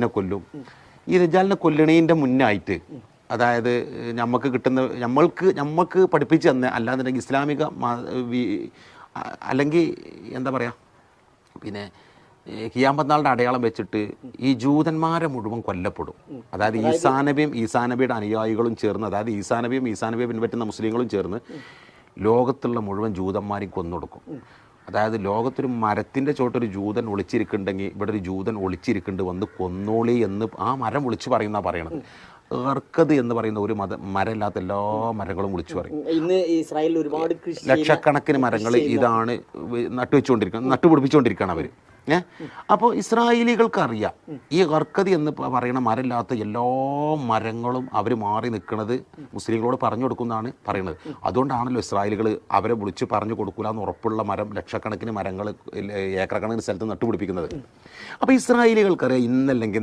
ദജ്ജാലിനെ കൊല്ലും. ഈ ദജ്ജാലിനെ കൊല്ലണീൻ്റെ മുന്നായിട്ട്, അതായത് നമ്മൾക്ക് പഠിപ്പിച്ച് തന്നെ, അല്ലാന്നുണ്ടെങ്കിൽ ഇസ്ലാമിക അല്ലെങ്കിൽ എന്താ പറയുക, പിന്നെ ഖിയാമത്ത് അടയാളം വെച്ചിട്ട് ഈ ജൂതന്മാരെ മുഴുവൻ കൊല്ലപ്പെടും. അതായത് ഈസാനബിയുടെ അനുയായികളും ചേർന്ന്, അതായത് ഈസാനബിയെ പിൻപറ്റുന്ന മുസ്ലിങ്ങളും ചേർന്ന് ലോകത്തുള്ള മുഴുവൻ ജൂതന്മാരെയും കൊന്നൊടുക്കും. അതായത് ലോകത്തൊരു മരത്തിൻ്റെ ചോട്ടൊരു ജൂതൻ ഒളിച്ചിരിക്കുന്നുണ്ടെങ്കിൽ ഇവിടെ ഒരു ജൂതൻ ഒളിച്ചിരിക്കുന്നുണ്ട്, വന്ന് കൊന്നോളി എന്ന് ആ മരം വിളിച്ചു പറയുന്നതാണ് പറയണത്. ഏർക്കത് എന്ന് പറയുന്ന ഒരു മരമില്ലാത്ത എല്ലാ മരങ്ങളും വിളിച്ചു പറയും. ഇന്ന് ഇസ്രായേലിൽ ഒരുപാട് ലക്ഷക്കണക്കിന് മരങ്ങൾ ഇതാണ് നട്ടുപിടിപ്പിച്ചുകൊണ്ടിരിക്കുകയാണ് അവർ. അപ്പോൾ ഇസ്രായേലികൾക്കറിയാം ഈ ഗർക്കതി എന്ന് പറയുന്ന മരമില്ലാത്ത എല്ലാ മരങ്ങളും അവർ മാറി നിൽക്കുന്നത് മുസ്ലിങ്ങളോട് പറഞ്ഞു കൊടുക്കുന്നതാണ് പറയുന്നത്. അതുകൊണ്ടാണല്ലോ ഇസ്രായേലികൾ അവരെ വിളിച്ച് പറഞ്ഞു കൊടുക്കില്ല എന്ന് ഉറപ്പുള്ള മരം, ലക്ഷക്കണക്കിന് മരങ്ങൾ ഏക്കറക്കണക്കിന് സ്ഥലത്ത് നട്ടുപിടിപ്പിക്കുന്നത്. അപ്പോൾ ഇസ്രായേലികൾക്കറിയാം ഇന്നല്ലെങ്കിൽ